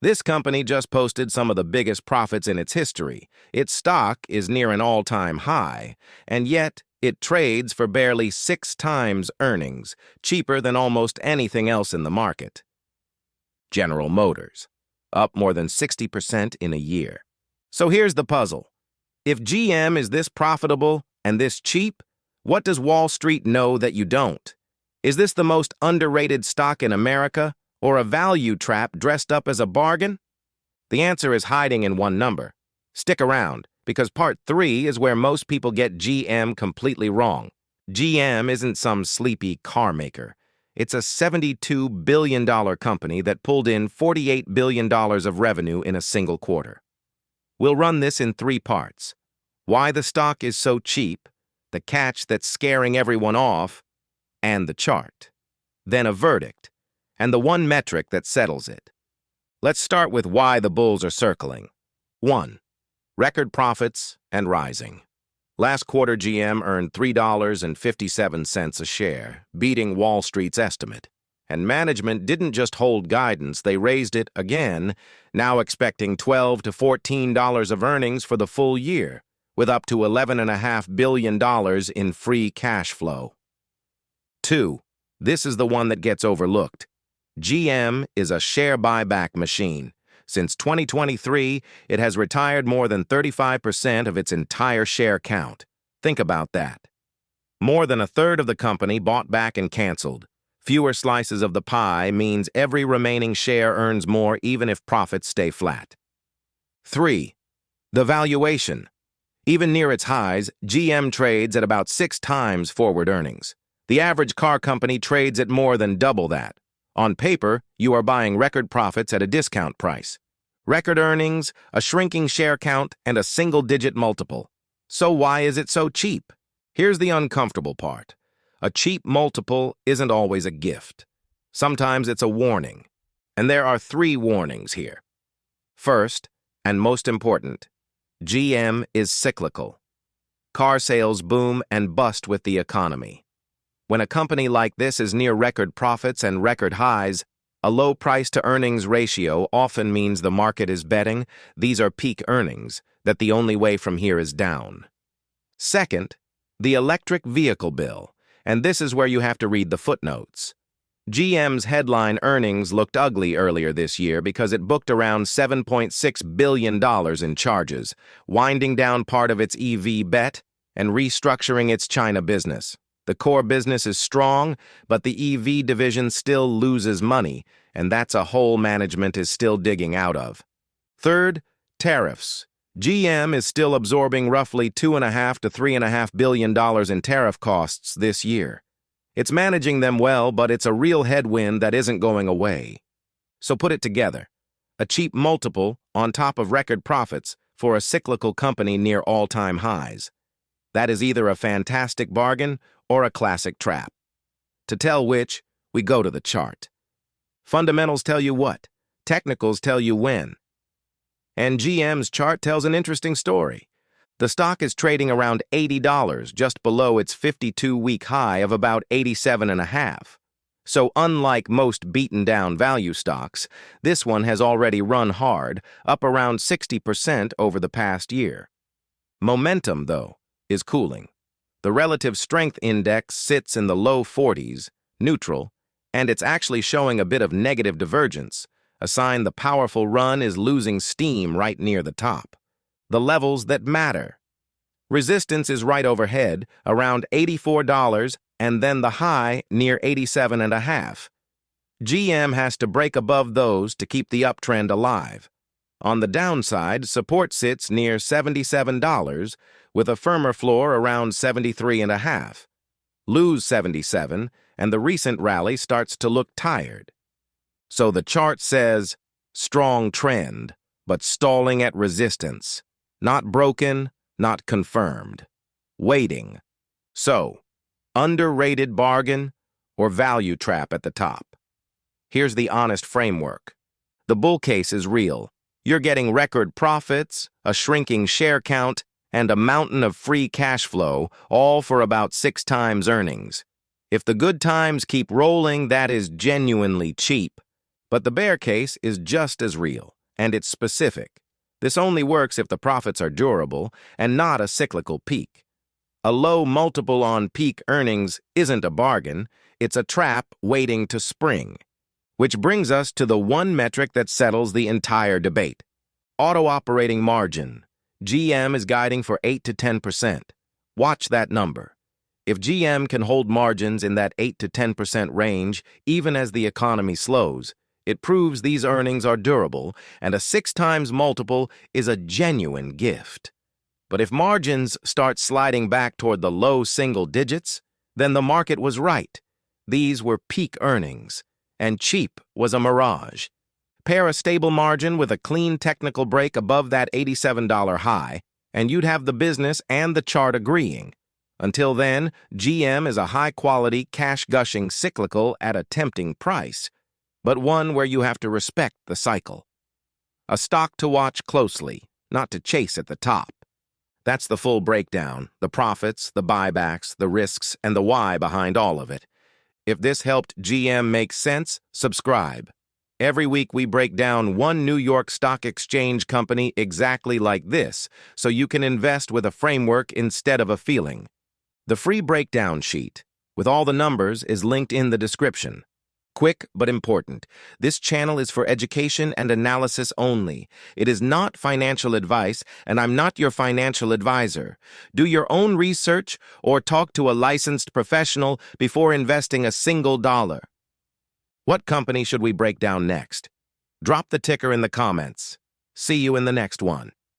This company just posted some of the biggest profits in its history. Its stock is near an all-time high, and yet it trades for barely 6 times earnings, cheaper than almost anything else in the market. General Motors, up more than 60% in a year. So here's the puzzle. If GM is this profitable and this cheap, what does Wall Street know that you don't? Is this the most underrated stock in America, or a value trap dressed up as a bargain? The answer is hiding in one number. Stick around, because part 3 is where most people get GM completely wrong. GM isn't some sleepy car maker. It's a $72 billion company that pulled in $48 billion of revenue in a single quarter. We'll run this in 3 parts. Why the stock is so cheap, the catch that's scaring everyone off, and the chart. Then a verdict, and the one metric that settles it. Let's start with why the bulls are circling. 1. Record profits and rising. Last quarter, GM earned $3.57 a share, beating Wall Street's estimate. And management didn't just hold guidance, they raised it again, now expecting $12 to $14 of earnings for the full year, with up to $11.5 billion in free cash flow. 2. This is the one that gets overlooked. GM is a share buyback machine. Since 2023, it has retired more than 35% of its entire share count. Think about that. More than a third of the company bought back and canceled. Fewer slices of the pie means every remaining share earns more even if profits stay flat. 3. The valuation. Even near its highs, GM trades at about 6 times forward earnings. The average car company trades at more than double that. On paper, you are buying record profits at a discount price. Record earnings, a shrinking share count, and a single-digit multiple. So why is it so cheap? Here's the uncomfortable part. A cheap multiple isn't always a gift. Sometimes it's a warning. And there are 3 warnings here. First, and most important, GM is cyclical. Car sales boom and bust with the economy. When a company like this is near record profits and record highs, a low price-to-earnings ratio often means the market is betting these are peak earnings, that the only way from here is down. Second, the electric vehicle bill, and this is where you have to read the footnotes. GM's headline earnings looked ugly earlier this year because it booked around $7.6 billion in charges, winding down part of its EV bet and restructuring its China business. The core business is strong, but the EV division still loses money, and that's a hole management is still digging out of. Third, tariffs. GM is still absorbing roughly $2.5 to $3.5 billion in tariff costs this year. It's managing them well, but it's a real headwind that isn't going away. So put it together. A cheap multiple on top of record profits for a cyclical company near all-time highs. That is either a fantastic bargain or a classic trap. To tell which, we go to the chart. Fundamentals tell you what, technicals tell you when. And GM's chart tells an interesting story. The stock is trading around $80, just below its 52-week high of about $87.5. So unlike most beaten-down value stocks, this one has already run hard, up around 60% over the past year. Momentum, though, is cooling. The relative strength index sits in the low 40s, neutral, and it's actually showing a bit of negative divergence, a sign the powerful run is losing steam right near the top. The levels that matter. Resistance is right overhead, around $84, and then the high near $87.5. GM has to break above those to keep the uptrend alive. On the downside, support sits near $77, with a firmer floor around $73.5. Lose 77, and the recent rally starts to look tired. So the chart says, strong trend, but stalling at resistance. Not broken, not confirmed. Waiting. So, underrated bargain or value trap at the top? Here's the honest framework. The bull case is real. You're getting record profits, a shrinking share count, and a mountain of free cash flow, all for about 6 times earnings. If the good times keep rolling, that is genuinely cheap. But the bear case is just as real, and it's specific. This only works if the profits are durable and not a cyclical peak. A low multiple on peak earnings isn't a bargain, it's a trap waiting to spring. Which brings us to the one metric that settles the entire debate. Auto-operating margin. GM is guiding for 8 to 10%. Watch that number. If GM can hold margins in that 8 to 10% range, even as the economy slows, it proves these earnings are durable, and a 6 times multiple is a genuine gift. But if margins start sliding back toward the low single digits, then the market was right. These were peak earnings, and cheap was a mirage. Pair a stable margin with a clean technical break above that $87 high, and you'd have the business and the chart agreeing. Until then, GM is a high-quality, cash-gushing cyclical at a tempting price, but one where you have to respect the cycle. A stock to watch closely, not to chase at the top. That's the full breakdown, the profits, the buybacks, the risks, and the why behind all of it. If this helped GM make sense, subscribe. Every week we break down one New York Stock Exchange company exactly like this, so you can invest with a framework instead of a feeling. The free breakdown sheet, with all the numbers, is linked in the description. Quick but important, this channel is for education and analysis only. It is not financial advice, and I'm not your financial advisor. Do your own research or talk to a licensed professional before investing a single dollar. What company should we break down next? Drop the ticker in the comments. See you in the next one.